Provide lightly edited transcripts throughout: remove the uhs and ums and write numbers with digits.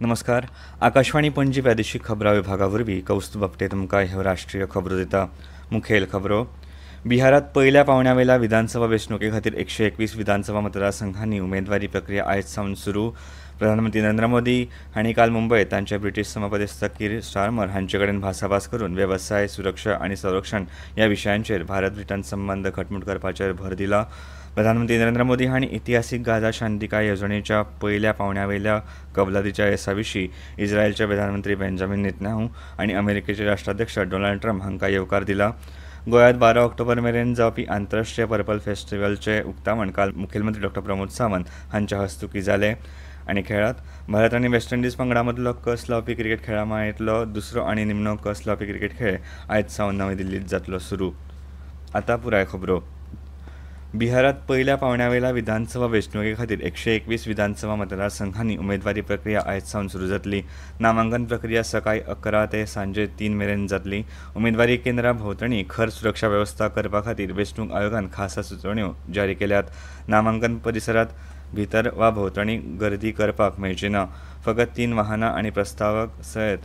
नमस्कार. आकाशवाणी पणजी प्रादेशीक खबरां विभागावरवीं कौस्तुभ आपटे तुमकां ह्यो राष्ट्रीय खबरो दिता. मुखेल खबरो. बिहारात पहिल्या पांवड्या विधानसभा वेंचणुके खातीर 121 विधानसभा मतदारसंघांनी उमेदवारी प्रक्रिया आयज सावन सुरू. प्रधानमंत्री नरेंद्र मोदी हांणी काल मुंबयत तांचे ब्रिटीश समपदस्थ कीर स्टारमर हांचे कडेन भासाभास करून वेवसाय, सुरक्षा आनी संरक्षण ह्या विशयांचेर भारत ब्रिटन संबंद घटमूट करपाचेर भर दिला. प्रधानमंत्री नरेंद्र मोदी हांणी इतिहासीक गाझा शांतीकाय येवजणेच्या पहिल्या पांवड्या कबलातीच्या येसाविशीं इस्रायलचे प्रधानमंत्री बेंजामिन नेतन्याहू आनी अमेरिकेचे राष्ट्राध्यक्ष डोनाल्ड ट्रम्प हांकां येवकार दिला. गोंयांत 12 ऑक्टोबर मेरेन जावपी आंतरराष्ट्रीय पर्पल फेस्टिवलचे उक्तावण काल मुखेलमंत्री डॉ. प्रमोद सावंत हांच्या हस्तुकीं जालें. आनी खेळांत भारत आनी वेस्ट इंडीज पंगडा मदलो कस लावपी क्रिकेट खेळा माळेंतलो दुसरो आनी निमणो कस लावपी क्रिकेट खेळ आयज सावन नवी दिल्लींत जातलो सुरू. आतां पुराय खबरो. बिहारात पहिल्या पांवड्या विधानसभा वेंचणुके खातीर 121 विधानसभा मतदारसंघांनी उमेदवारी प्रक्रिया आयज सावन सुरू जातली. नामांकन प्रक्रिया सकाळी 11 ते सांजे 3 मेरेन जातली. उमेदवारी केंद्रा भोंवतणी खर सुरक्षा वेवस्था करपा खातीर वेंचणूक आयोगान खासा सुचोवण्यो जारी केल्यात. नामांकन परिसरात भितर वा भोंवतणी गर्दी करपाक मेळची ना. फकत 3 वाहनां आनी प्रस्तावक सयत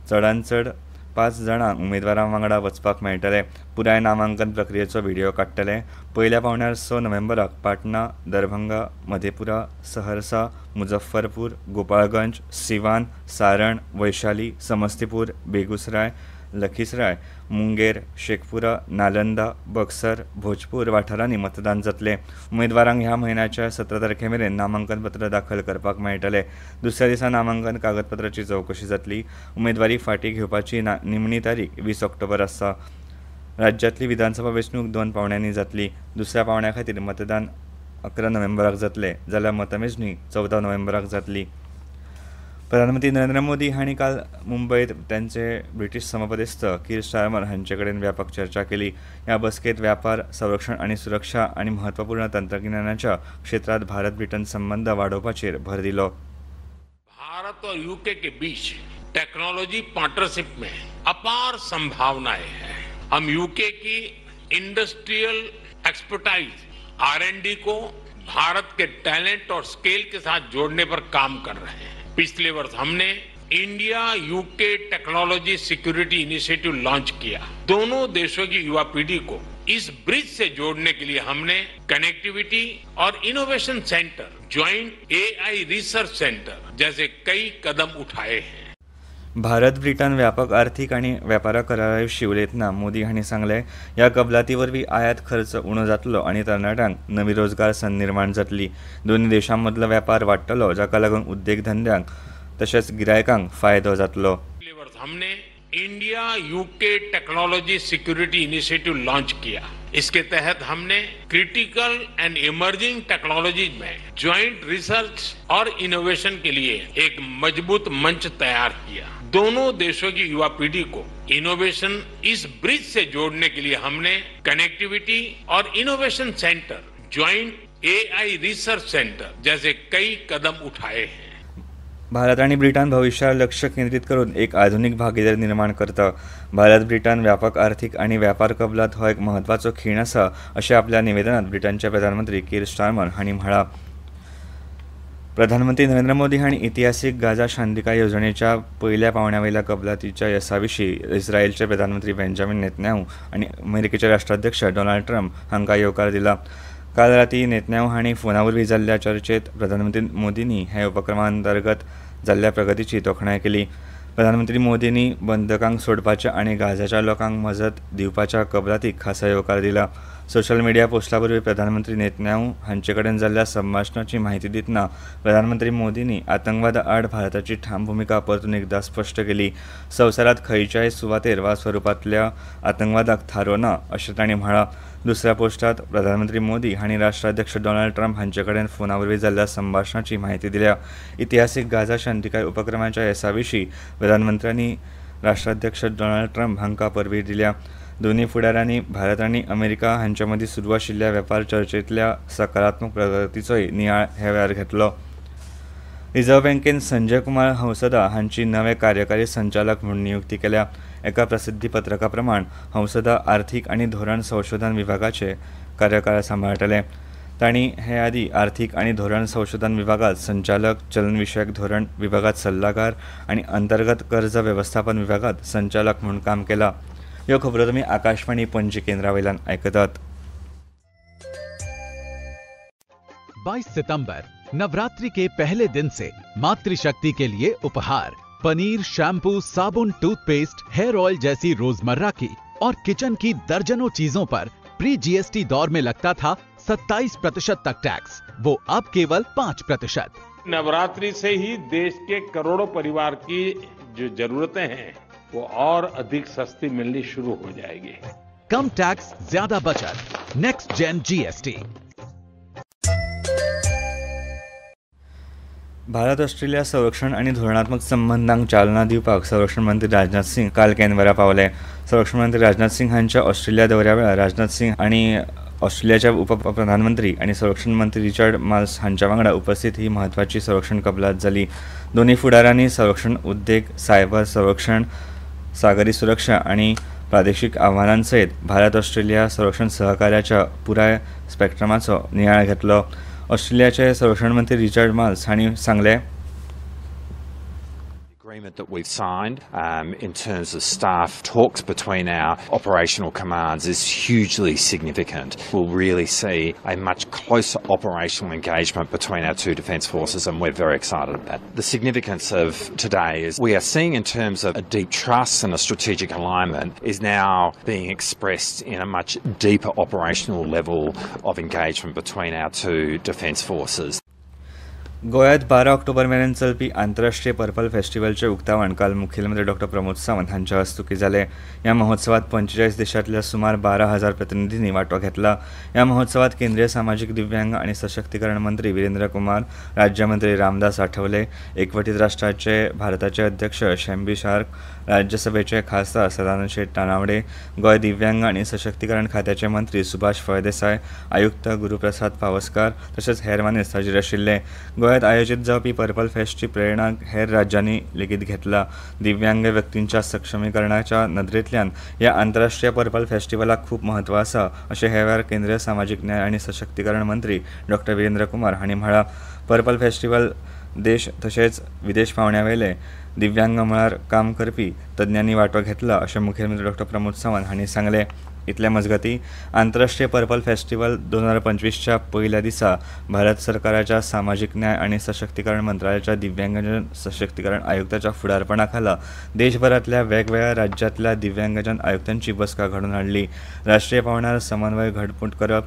चडांत चड 5 जाणांक उमेदवारां वांगडा वचपाक मेळटले. पुराय नामांकन प्रक्रियेचो व्हिडिओ काडटले. पहिल्या पांवड्यार 6 नोव्हेंबराक पाटणा, दरभंगा, मधेपुरा, सहरसा, मुझफ्फरपूर, गोपाळगंज, सिवान, सारण, वैशाली, समस्तीपूर, बेगुसराय, लखीसराय, मुंगेर, शेखपुरा, नालंदा, बक्सर, भोजपूर वाठारांनी मतदान जातले. उमेदवारांक ह्या म्हयन्याच्या 17 तारखे मेरेन नामांकन पत्र दाखल करपाक मेळटले. दुसऱ्या दिसा नामांकन कागदपत्राची चवकशी जातली. उमेदवारी फाटीं घेवपाची निमणी तारीख 20 ऑक्टोबर आसा. राज्यांतली विधानसभा वेंचणूक 2 पांवड्यांनी जातली. दुसऱ्या पांवड्या खातीर मतदान 11 नोव्हेंबराक जातले जाल्यार मतमेजणी 14 नोव्हेंबराक जातली. प्रधानमंत्री नरेंद्र मोदी हांणी काल मुंबयत तांचे ब्रिटीश समपदस्थ कीर स्टारमर हांचे कडेन व्यापक चर्चा केली. ह्या बसकेंत व्यापार, संरक्षण आनी सुरक्षा आनी म्हत्वपूर्ण तंत्रज्ञानाच्या क्षेत्रांत भारत ब्रिटन संबंद वाडोवपाचेर भर दिलो. भारत और यूके के बीच टेक्नोलॉजी पार्टनरशिप में अपार संभावनाएं हैं. हम यूके की इंडस्ट्रियल एक्सपर्टाइज R&D को भारत के टैलेंट और स्केल के साथ जोड़ने पर काम कर रहे हैं. पिछले वर्ष हमने India UK technology security initiative launch किया. दोनों देशों की युवा पीढ़ी को इस ब्रिज से जोड़ने के लिए हमने कनेक्टिविटी और innovation centre, joint AI research centre जैसे कई कदम उठाए हैं. भारत ब्रिटन व्यापक आर्थीक आनी वेपार कराराविशीं उलयतना मोदी हांणी सांगलें, ह्या कबलाती वरवीं आयात खर्च उणो जातलो आनी तरणाट्यांक नवी रोजगार संद निर्माण जातली. दोनूय देशां मदलो वेपार वाडटलो, जाका लागून उद्देग धंद्यांक तशेंच गिरायकांक फायदो जातलो. हमने India UK technology security initiative launch किया. इसके तहत हमने क्रिटिकल एंड इमर्जिंग टेक्नोलॉजीज में ज्वाइंट रिसर्च और इनोवेशन के लिए एक मजबूत मंच तैयार किया. दोनों देशों की युवा पीढ़ी को इनोवेशन इस ब्रिज से जोड़ने के लिए हमने कनेक्टिविटी और innovation centre, joint AI research centre जैसे कई कदम उठाए हैं. भारत आनी ब्रिटन भविष्यार लक्ष केंद्रीत करून एक आधुनीक भागीदारी निर्माण करता. भारत ब्रिटन व्यापक आर्थीक आनी वेपार कबलात हो एक म्हत्वाचो खीण आसा अशें आपल्या निवेदनांत ब्रिटनचे प्रधानमंत्री कीर स्टारमर हांणी म्हळां. प्रधानमंत्री नरेंद्र मोदी हांणी इतिहासीक गाझा शांतीकाय येवजणेच्या पहिल्या पांवड्या कबलातीच्या येसाविशीं इस्रायलचे प्रधानमंत्री बेंजामिन नेतन्याहू आनी अमेरिकेचे राष्ट्राध्यक्ष डोनाल्ड ट्रम्प हांकां येवकार दिला. काल रातीं नेतन्याहू हांणी फोनावरवीं जाल्ल्या चर्चेत प्रधानमंत्री मोदींनी ह्या उपक्रमा अंतर्गत जाल्ल्या प्रगतीची तोखणाय केली. प्रधानमंत्री मोदींनी बंदकांक सोडपाच्या आनी गाझाच्या लोकांक मजत दिवपाच्या कबलातीक खासा येवकार दिला. सोशल मिडिया पोस्टा वरवीं प्रधानमंत्री नेतन्याहू हांचे कडेन जाल्ल्या संभाशणाची म्हायती दितना प्रधानमंत्री मोदींनी आतंकवादा आड भारताची ठाम भुमिका परतून एकदां स्पश्ट केली. संवसारांत खंयच्याय सुवातेर वा स्वरुपांतल्या आतंकवादाक थारो ना अशें तांणी म्हळां. दुसऱ्या पोस्टांत प्रधानमंत्री मोदी हांणी राष्ट्राध्यक्ष डोनाल्ड ट्रम्प हांचे कडेन फोनावरवीं जाल्ल्या संभाशणाची म्हायती दिल्या. इतिहासीक गाझा शांतीकाय उपक्रमाच्या येसाविशीं प्रधानमंत्र्यांनी राष्ट्राध्यक्ष डोनाल्ड ट्रम्प हांकां परबीं दिल्या. दोनूय फुडाऱ्यांनी भारत आनी अमेरिका हांचे मदीं सुरू आशिल्ल्या वेपार चर्चेंतल्या सकारात्मक प्रगतीचोय नियाळ हे वेळार घेतलो. रिझर्व्ह बँकेन संजय कुमार हंसदा हांची नवे कार्यकारी संचालक म्हणून नियुक्ती केल्या. एका प्रसिद्धी पत्रका प्रमाण हंसदा आर्थीक आनी धोरण संशोधन विभागाचे कार्यकाळ सांबाळटले. तांणी हे आदी आर्थीक आनी धोरण संशोधन विभागात संचालक, चलनविशयक धोरण विभागात सल्लागार आनी अंतर्गत कर्ज वेवस्थापन विभागात संचालक म्हणून काम केलां. ह्यो खबरो तुमी आकाशवाणी पणजी केंद्रावयल्यान आयकतात. 22 सितंबर नवरात्रि के पहले दिन से मातृशक्ति के लिए उपहार पनीर, शैम्पू, साबुन, टूथपेस्ट, हेयर ऑयल जैसी रोजमर्रा की और किचन की दर्जनों चीजों पर प्री जीएसटी दौर में लगता था 27% तक टैक्स, वो अब केवल 5%. नवरात्रि से ही देश के करोड़ों परिवार की जो जरूरतें हैं वो और अधिक सस्ती मिलनी शुरू हो जाएगी. कम टैक्स, ज्यादा बचत. Next gen GST. Bharat Australia संरक्षण आनी धोरणात्मक संबंधांक चालना दिवपाक संरक्षण मंत्री राजनाथ सिंग काल कॅनबरा पावले. संरक्षण मंत्री राजनाथ सिंग हांच्या ऑस्ट्रेलिया दौऱ्या वेळार राजनाथ सिंग आनी ऑस्ट्रेलियाचे उपप्रधानमंत्री आनी संरक्षण मंत्री रिचर्ड माल्स हांच्या वांगडा उपस्थित ही म्हत्वाची संरक्षण कबलात जाली. दोन्ही फुडाऱ्यांनी संरक्षण उद्देग, सायबर संरक्षण, सागरी सुरक्षा आनी प्रादेशीक आव्हानांसयत भारत ऑस्ट्रेलिया संरक्षण सहकार्याच्या पुराय स्पेक्ट्रमाचो नियाळ घेतलो. ऑस्ट्रेलियाचे संरक्षण मंत्री रिचर्ड माल्स हांणी सांगले, agreement that we've signed in terms of staff talks between our operational commands is hugely significant. We'll really see a much closer operational engagement between our two defence forces, and we're very excited about that. The significance of today is we are seeing in terms of a deep trust and a strategic alignment is now being expressed in a much deeper operational level of engagement between our two defence forces. गोंयांत 12 October मेरेन चलपी आंतरराष्ट्रीय purple फेस्टिवलचे उक्तावण काल मुखेलमंत्री डॉ. प्रमोद सावंत हांच्या हस्तुकी जालें. ह्या महोत्सवात 45 देशांतल्या सुमार 12,000 प्रतिनिधींनी वांटो घेतला. ह्या महोत्सवात केंद्रीय सामाजीक दिव्यांग आनी सशक्तीकरण मंत्री वीरेंद्र कुमार, राज्यमंत्री रामदास आठवले, एकवटीत राष्ट्राचे भारताचे अध्यक्ष शेंबी शार्क, राज्यसभेचे खासदार सदानंद शेट तानावडे, गोंय दिव्यांग आनी सशक्तीकरण खात्याचे मंत्री सुभाष फळदेसाय, आयुक्त गुरुप्रसाद पावसकार तशेंच हेर मानेस्त हाजीर आशिल्ले. गोंयांत आयोजीत जावपी पर्पल फेस्टची प्रेरणा हेर राज्यांनी लेगीत घेतला. दिव्यांग व्यक्तींच्या सक्षमीकरणाच्या नदरेंतल्यान ह्या आंतरराष्ट्रीय पर्पल फेस्टिवलाक खूब म्हत्व आसा अशें हे वेळार केंद्रीय सामाजीक न्याय आनी सशक्तीकरण मंत्री डॉ. वीरेंद्र कुमार हांणी म्हळां. पर्पल फेस्टिवल देश तशेंच विदेश पावंड्यावेले दिव्यांग मळार काम करपी तज्ञांनी वांटो घेतला अशें मुखेलमंत्री डॉ. प्रमोद सावंत हांणी सांगलें. इतले मजगतीं आंतरराष्ट्रीय पर्पल फेस्टिवल 2025च्या पयल्या दिसा भारत सरकाराच्या सामाजीक न्याय आनी सशक्तीकरण मंत्रालयाच्या दिव्यांगजन सशक्तीकरण आयुक्ताच्या फुडारपणा खाला देशभरांतल्या वेगवेगळ्या राज्यांतल्या दिव्यांगजन आयुक्तांची बसका घडोवन हाडली. राष्ट्रीय पावंड्यार समन्वय घडमूट करप,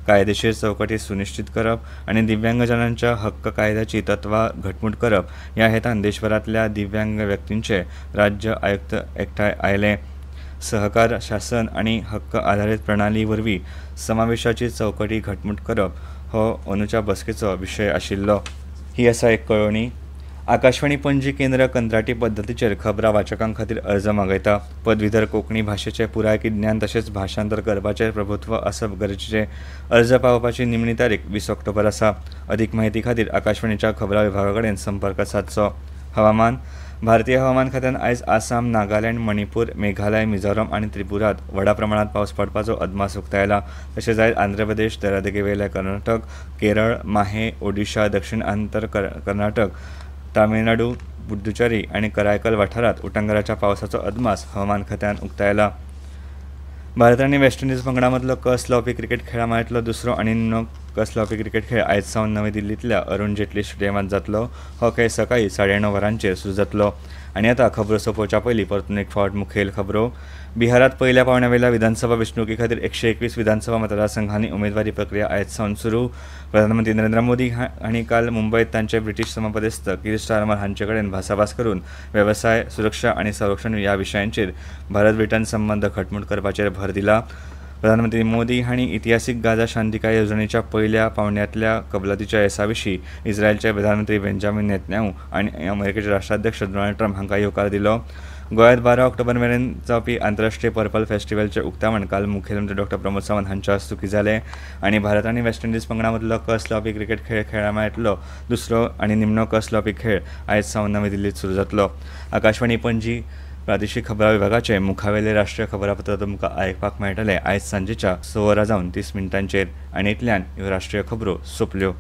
कायदेशीर चौकटी सुनिश्चित करप आनी दिव्यांगजनांच्या हक्क कायद्याची तत्वां घटमूट करप ह्या हेतान देशभरांतल्या दिव्यांग व्यक्तींचे राज्य आयुक्त एकठांय आयले. सहकार, शासन आनी हक्क आधारीत प्रणाली वरवीं समावेशाची चौकटी घटमूट करप हो अंदूच्या बसकेचो विशय आशिल्लो. ही आसा एक कळवणी. आकाशवाणी पणजी केंद्र कंत्राटी पद्दतीचेर खबरां वाचकां खातीर अर्ज मागयता. पदवीधर कोंकणी भाशेचें पुराय ज्ञान तशेंच भाशांतर करपाचें प्रभुत्व आसप गरजेचें. अर्ज पावोवपाची निमणी तारीख 20 ऑक्टोबर आसा. अदीक म्हायती खातीर आकाशवाणीच्या खबरां विभागा कडेन संपर्क सादचो. हवामान. भारतीय हवामान खात्यान आयज आसाम, नागालँड, मणिपूर, मेघालय, मिझोराम आनी त्रिपुरांत व्हडा प्रमाणात पावस पडपाचो अदमास उक्तायला. तशेंच आयज आंध्र प्रदेश, दर्यादेगेवेले कर्नाटक, केरळ, माहे, ओडिशा, दक्षिण आंतर कर्नाटक, तामिळनाडू, पुद्दुचेरी आनी करायकल वाठारांत उटंगराच्या पावसाचो अदमास हवामान खात्यान उक्तायला. भारत आनी वेस्ट इंडीज पंगडा मदलो कस लावपी क्रिकेट खेळा माळ्यांतलो दुसरो आनी निमणो कस लावपी क्रिकेट खेळ आयज सावन नवी दिल्लींतल्या अरुण जेटली स्टेडियमांत जातलो. हो खेळ सकाळी 9:30 वरांचेर सुरू जातलो. आनी आतां खबरो सोंपोवच्या पयलीं परतून एक फावट मुखेल खबरो. बिहारात पयल्या पावंड्यावेल्या विधानसभा वेंचणुके खातीर 121 विधानसभा मतदारसंघांनी उमेदवारी प्रक्रिया आयज सावन सुरू. प्रधानमंत्री नरेंद्र मोदी हांणी काल मुंबयत तांचे ब्रिटीश समपदस्थ कीर स्टारमर हांचे कडेन भासाभास करून वेवसाय, सुरक्षा आनी संरक्षण ह्या विशयांचेर भारत ब्रिटन संबंद घटमूट करपाचेर भर दिला. प्रधानमंत्री मोदी हांणी इतिहासीक गाझा शांतीकाय येवजणेच्या पयल्या पावंड्यातल्या कबलातीच्या येसाविशीं इस्रायलचे प्रधानमंत्री बेंजामिन नेतन्याहू आनी अमेरिकेचे राष्ट्राध्यक्ष डोनाल्ड ट्रंप हांकां येवकार दिलो. गोंयांत 12 ऑक्टोबर मेरेन जावपी आंतरराष्ट्रीय पर्पल फेस्टिवलचें उक्तावण काल मुखेलमंत्री डॉ. प्रमोद सावंत हांच्या हस्तुकी जालें. आनी भारत आनी वेस्ट इंडीज पंगडा मदलो कस लावपी क्रिकेट खेळ खेळा मेळटलो दुसरो आनी निमणो कस लावपी खेळ आयज सावन नवी दिल्लींत सुरू जातलो. आकाशवाणी पणजी प्रादेशीक खबरां विभागाचे मुखावेले राष्ट्रीय खबरापत्र तुमकां आयकपाक मेळटले आयज सांजेच्या 6 वरां जावन 30 मिनटांचेर आनी इतल्यान ह्यो राष्ट्रीय खबरो सोंपल्यो.